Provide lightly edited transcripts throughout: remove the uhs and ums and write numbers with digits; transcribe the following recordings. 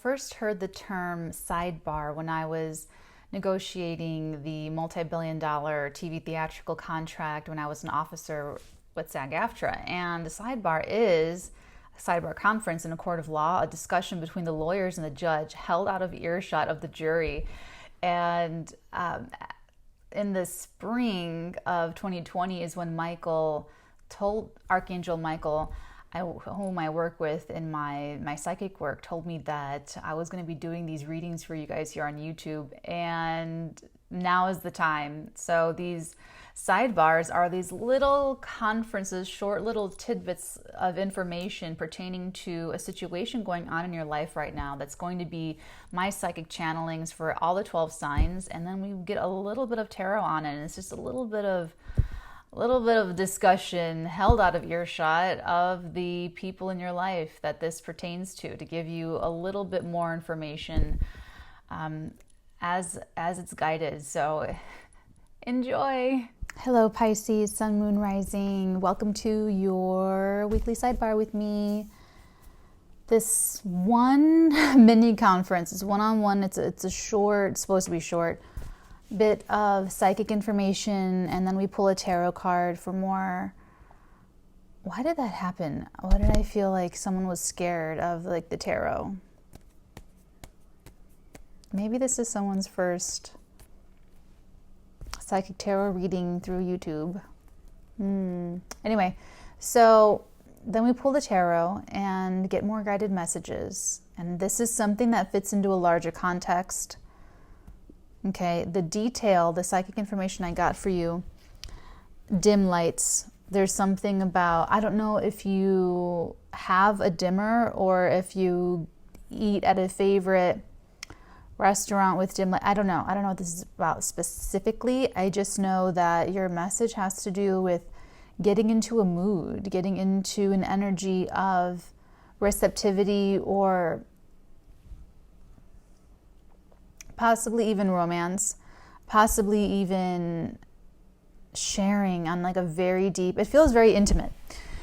first heard the term sidebar when I was negotiating the multi-billion-dollar TV theatrical contract when I was an officer with SAG-AFTRA. And the sidebar is a sidebar conference in a court of law, a discussion between the lawyers and the judge held out of earshot of the jury. And in the spring of 2020 is when Michael told Archangel Michael, whom I work with in my psychic work, told me that I was going to be doing these readings for you guys here on YouTube, and now is the time. So these sidebars are these little conferences, short little tidbits of information pertaining to a situation going on in your life right now that's going to be my psychic channelings for all the 12 signs, and then we get a little bit of tarot on it, and it's just a little bit of discussion held out of earshot of the people in your life that this pertains to give you a little bit more information as it's guided. So enjoy. Hello Pisces, Sun, Moon, Rising. Welcome to your weekly sidebar with me. This one mini conference is one-on-one. It's supposed to be short bit of psychic information, and then we pull a tarot card for more. Why did that happen? Why did I feel like someone was scared of like the tarot? Maybe this is someone's first psychic tarot reading through YouTube. Anyway, so then we pull the tarot and get more guided messages, and this is something that fits into a larger context. Okay, the detail, the psychic information I got for you, dim lights. There's something about, I don't know if you have a dimmer or if you eat at a favorite restaurant with dim light. I don't know what this is about specifically. I just know that your message has to do with getting into a mood, getting into an energy of receptivity, or possibly even romance, possibly even sharing on like a very deep, it feels very intimate.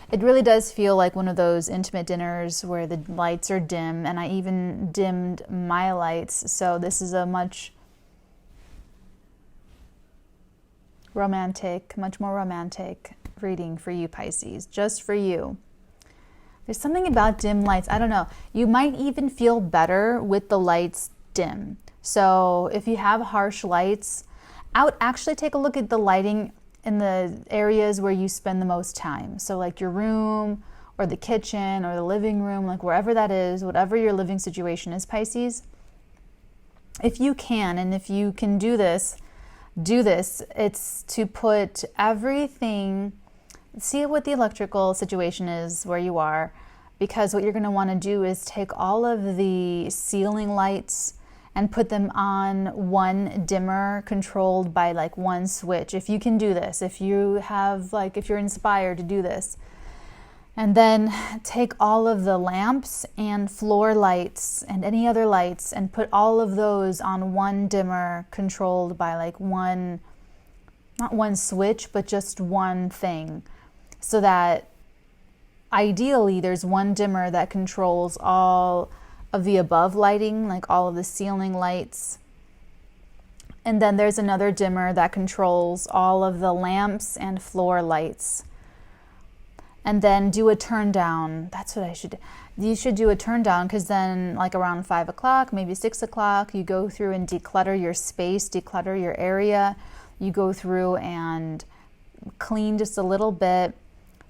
It really does feel like one of those intimate dinners where the lights are dim, and I even dimmed my lights. So this is a much more romantic reading for you, Pisces, just for you. There's something about dim lights. I don't know. You might even feel better with the lights dim. So if you have harsh lights, I would actually take a look at the lighting in the areas where you spend the most time. So like your room or the kitchen or the living room, like wherever that is, whatever your living situation is, Pisces. If you can, and if you can do this, it's to put everything, see what the electrical situation is where you are, because what you're going to want to do is take all of the ceiling lights and put them on one dimmer controlled by like one switch. If you can do this, if you're inspired to do this. And then take all of the lamps and floor lights and any other lights and put all of those on one dimmer controlled by like one, not one switch, but just one thing. So that ideally there's one dimmer that controls all of the above lighting, like all of the ceiling lights. And then there's another dimmer that controls all of the lamps and floor lights. And then do a turn down. That's what I should do. You should do a turn down, because then like around 5 o'clock, maybe 6 o'clock, you go through and declutter your space, declutter your area. You go through and clean just a little bit.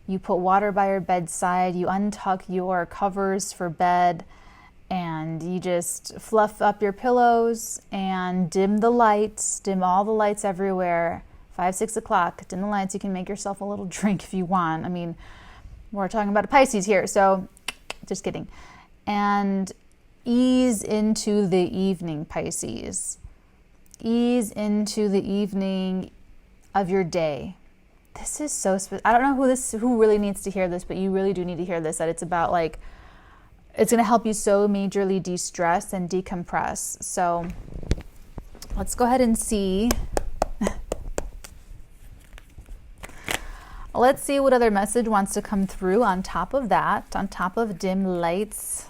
You put water by your bedside. You untuck your covers for bed. And you just fluff up your pillows and dim the lights, dim all the lights everywhere. 5, 6 o'clock, dim the lights. You can make yourself a little drink if you want. I mean, we're talking about a Pisces here, so just kidding. And ease into the evening, Pisces. Ease into the evening of your day. This is so I don't know who really needs to hear this, but you really do need to hear this, that it's about like, it's going to help you so majorly de-stress and decompress. So let's go ahead and see. Let's see what other message wants to come through on top of that, on top of dim lights.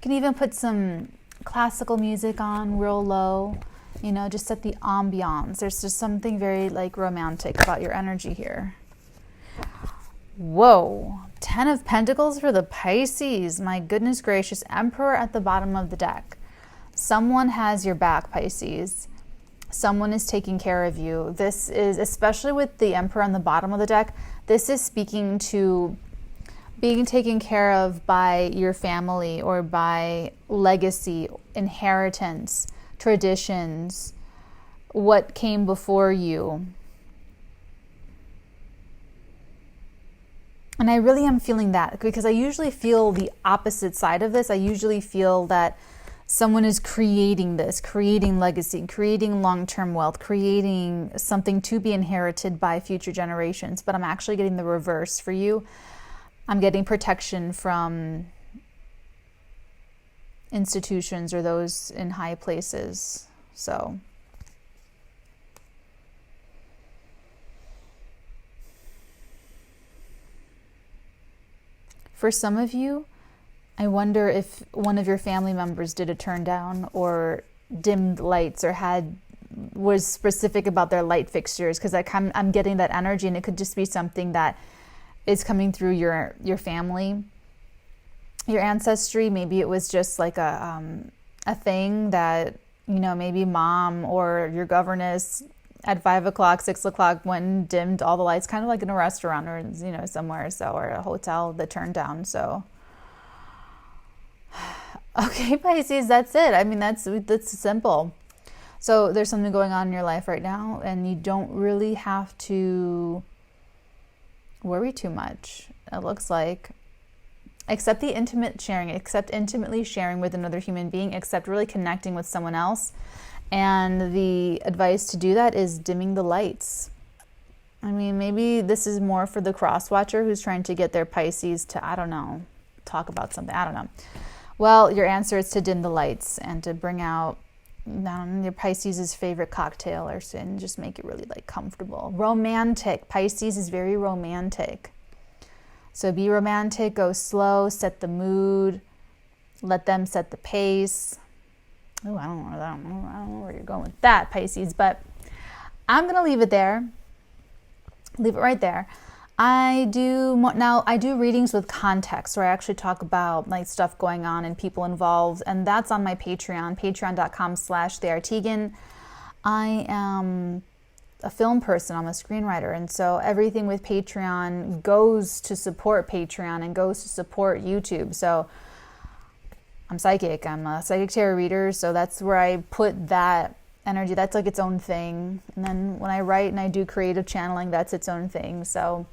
can even put some classical music on real low, you know, just set the ambiance. There's just something very like romantic about your energy here. Whoa, 10 of Pentacles for the Pisces. My goodness gracious, Emperor at the bottom of the deck. Someone has your back, Pisces. Someone is taking care of you. This is, especially with the Emperor on the bottom of the deck, this is speaking to being taken care of by your family or by legacy, inheritance, traditions, what came before you. And I really am feeling that, because I usually feel the opposite side of this. I usually feel that someone is creating this, creating legacy, creating long-term wealth, creating something to be inherited by future generations. But I'm actually getting the reverse for you. I'm getting protection from institutions or those in high places. So for some of you, I wonder if one of your family members did a turn down or dimmed lights or was specific about their light fixtures, because I'm getting that energy, and it could just be something that is coming through your family, your ancestry. Maybe it was just like a thing that, you know, maybe mom or your governess at 5 o'clock, 6 o'clock went and dimmed all the lights, kind of like in a restaurant or, you know, somewhere, so, or a hotel that turned down. So okay, Pisces, that's it. I mean, that's simple. So there's something going on in your life right now, and you don't really have to worry too much, it looks like. Accept the intimate sharing, accept intimately sharing with another human being, accept really connecting with someone else. And the advice to do that is dimming the lights. I mean, maybe this is more for the cross watcher who's trying to get their Pisces to, I don't know, talk about something. I don't know. Well, your answer is to dim the lights and to bring out your Pisces' favorite cocktail or sin. Just make it really like comfortable. Romantic. Pisces is very romantic. So be romantic, go slow, set the mood, let them set the pace. Oh, I don't know where you're going with that, Pisces, but I'm going to leave it there. Leave it right there. I do readings with context, where I actually talk about like stuff going on and people involved, and that's on my Patreon, patreon.com/theartigan. I am a film person, I'm a screenwriter, and so everything with Patreon goes to support Patreon and goes to support YouTube. So I'm psychic, I'm a psychic tarot reader, so that's where I put that energy. That's like its own thing. And then when I write and I do creative channeling, that's its own thing. So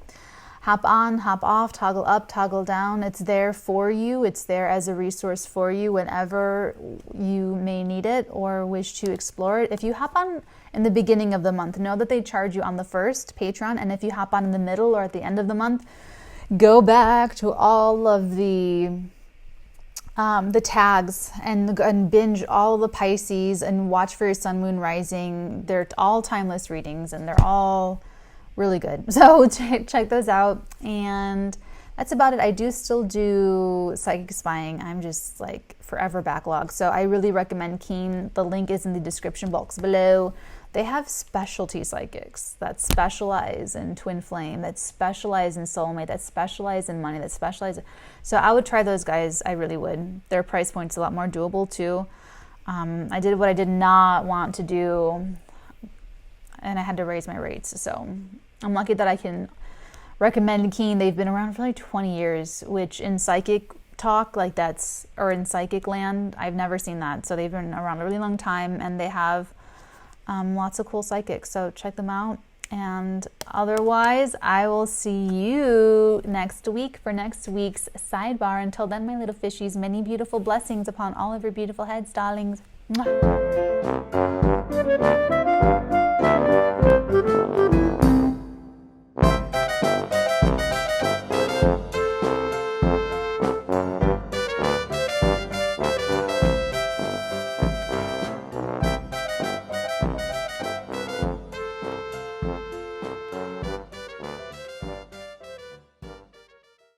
hop on, hop off, toggle up, toggle down. It's there for you. It's there as a resource for you whenever you may need it or wish to explore it. If you hop on in the beginning of the month, know that they charge you on the first, Patreon. And if you hop on in the middle or at the end of the month, go back to all of the tags and binge all the Pisces and watch for your sun, moon, rising. They're all timeless readings and they're all really good. So check those out. And that's about it. I do still do psychic spying. I'm just like forever backlog. So I really recommend Keen. The link is in the description box below. They have specialty psychics that specialize in twin flame, that specialize in soulmate, that specialize in money, that specialize. So I would try those guys. I really would. Their price point's a lot more doable too. I did what I did not want to do, and I had to raise my rates. So I'm lucky that I can recommend Keen. They've been around for like 20 years, which in psychic talk, like that's, or in psychic land, I've never seen that. So they've been around a really long time, and they have lots of cool psychics, so check them out. And otherwise, I will see you next week for next week's sidebar. Until then, my little fishies, many beautiful blessings upon all of your beautiful heads, darlings. Mwah.